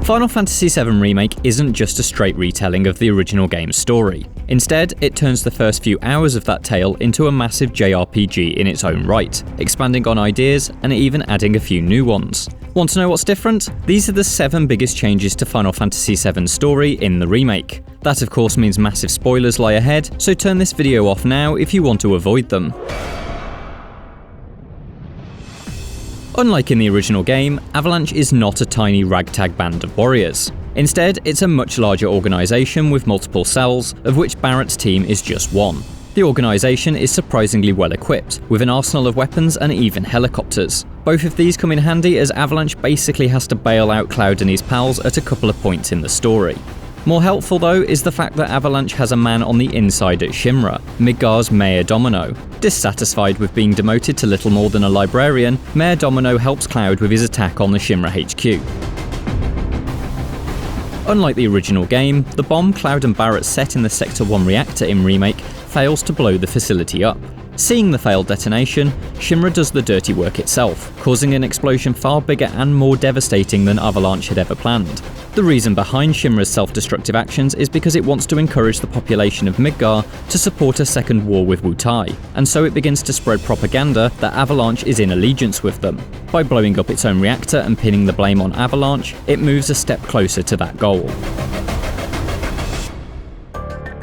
Final Fantasy VII Remake isn't just a straight retelling of the original game's story. Instead, it turns the first few hours of that tale into a massive JRPG in its own right, expanding on ideas and even adding a few new ones. Want to know what's different? These are the 7 biggest changes to Final Fantasy VII's story in the remake. That of course means massive spoilers lie ahead, so turn this video off now if you want to avoid them. Unlike in the original game, Avalanche is not a tiny ragtag band of warriors. Instead, it's a much larger organisation with multiple cells, of which Barrett's team is just one. The organisation is surprisingly well equipped, with an arsenal of weapons and even helicopters. Both of these come in handy as Avalanche basically has to bail out Cloud and his pals at a couple of points in the story. More helpful though is the fact that Avalanche has a man on the inside at Shinra, Midgar's Mayor Domino. Dissatisfied with being demoted to little more than a librarian, Mayor Domino helps Cloud with his attack on the Shinra HQ. Unlike the original game, the bomb Cloud and Barrett set in the Sector 1 reactor in Remake fails to blow the facility up. Seeing the failed detonation, Shinra does the dirty work itself, causing an explosion far bigger and more devastating than Avalanche had ever planned. The reason behind Shinra's self-destructive actions is because it wants to encourage the population of Midgar to support a second war with Wutai, and so it begins to spread propaganda that Avalanche is in allegiance with them. By blowing up its own reactor and pinning the blame on Avalanche, it moves a step closer to that goal.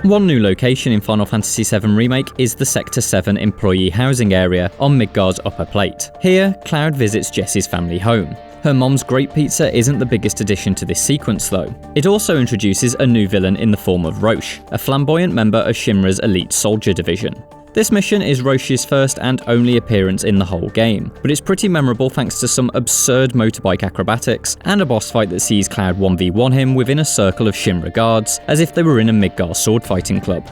One new location in Final Fantasy VII Remake is the Sector 7 employee housing area on Midgar's upper plate. Here, Cloud visits Jessie's family home. Her mom's great pizza isn't the biggest addition to this sequence though. It also introduces a new villain in the form of Roche, a flamboyant member of Shinra's elite soldier division. This mission is Roche's first and only appearance in the whole game, but it's pretty memorable thanks to some absurd motorbike acrobatics and a boss fight that sees Cloud 1v1 him within a circle of Shinra guards, as if they were in a Midgar sword fighting club.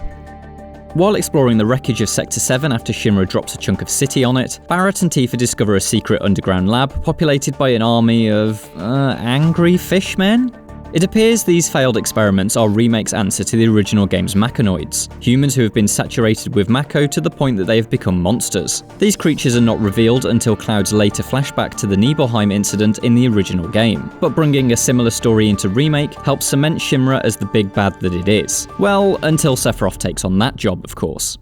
While exploring the wreckage of Sector 7 after Shinra drops a chunk of city on it, Barrett and Tifa discover a secret underground lab populated by an army of angry fishmen? It appears these failed experiments are Remake's answer to the original game's mechanoids, humans who have been saturated with Mako to the point that they have become monsters. These creatures are not revealed until Cloud's later flashback to the Nibelheim incident in the original game, but bringing a similar story into Remake helps cement Shinra as the big bad that it is. Well, until Sephiroth takes on that job, of course.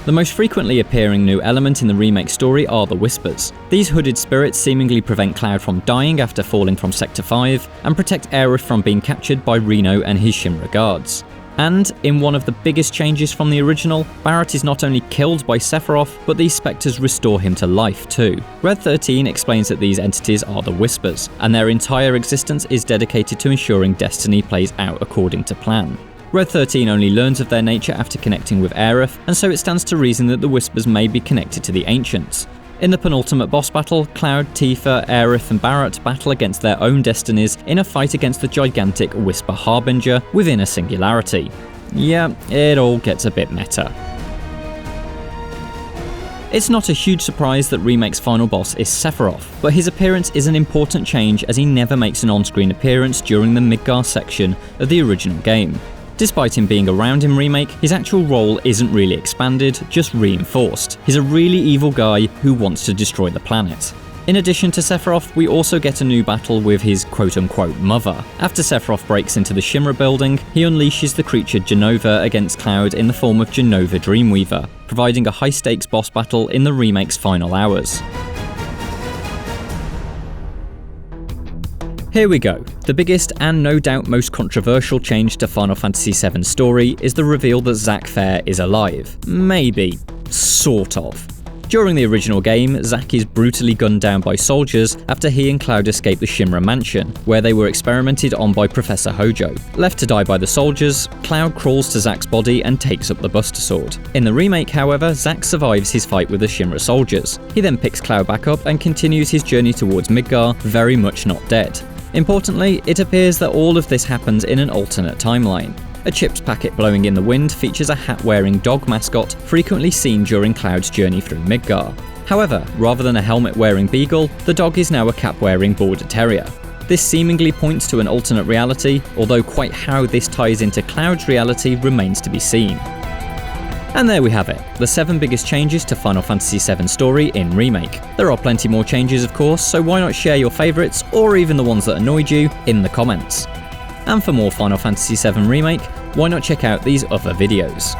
The most frequently appearing new element in the remake story are the Whispers. These hooded spirits seemingly prevent Cloud from dying after falling from Sector 5, and protect Aerith from being captured by Reno and his Shinra guards. And, in one of the biggest changes from the original, Barrett is not only killed by Sephiroth, but these spectres restore him to life too. Red 13 explains that these entities are the Whispers, and their entire existence is dedicated to ensuring destiny plays out according to plan. Red 13 only learns of their nature after connecting with Aerith, and so it stands to reason that the Whispers may be connected to the Ancients. In the penultimate boss battle, Cloud, Tifa, Aerith and Barrett battle against their own destinies in a fight against the gigantic Whisper Harbinger within a singularity. Yeah, it all gets a bit meta. It's not a huge surprise that Remake's final boss is Sephiroth, but his appearance is an important change as he never makes an on-screen appearance during the Midgar section of the original game. Despite him being around in Remake, his actual role isn't really expanded, just reinforced. He's a really evil guy who wants to destroy the planet. In addition to Sephiroth, we also get a new battle with his quote-unquote mother. After Sephiroth breaks into the Shinra building, he unleashes the creature Jenova against Cloud in the form of Jenova Dreamweaver, providing a high-stakes boss battle in the remake's final hours. Here we go. The biggest and no doubt most controversial change to Final Fantasy VII's story is the reveal that Zack Fair is alive. Maybe. Sort of. During the original game, Zack is brutally gunned down by soldiers after he and Cloud escape the Shinra mansion, where they were experimented on by Professor Hojo. Left to die by the soldiers, Cloud crawls to Zack's body and takes up the Buster Sword. In the remake, however, Zack survives his fight with the Shinra soldiers. He then picks Cloud back up and continues his journey towards Midgar, very much not dead. Importantly, it appears that all of this happens in an alternate timeline. A chips packet blowing in the wind features a hat-wearing dog mascot frequently seen during Cloud's journey through Midgar. However, rather than a helmet-wearing beagle, the dog is now a cap-wearing border terrier. This seemingly points to an alternate reality, although quite how this ties into Cloud's reality remains to be seen. And there we have it, the 7 biggest changes to Final Fantasy VII Story in Remake. There are plenty more changes of course, so why not share your favourites, or even the ones that annoyed you, in the comments. And for more Final Fantasy VII Remake, why not check out these other videos.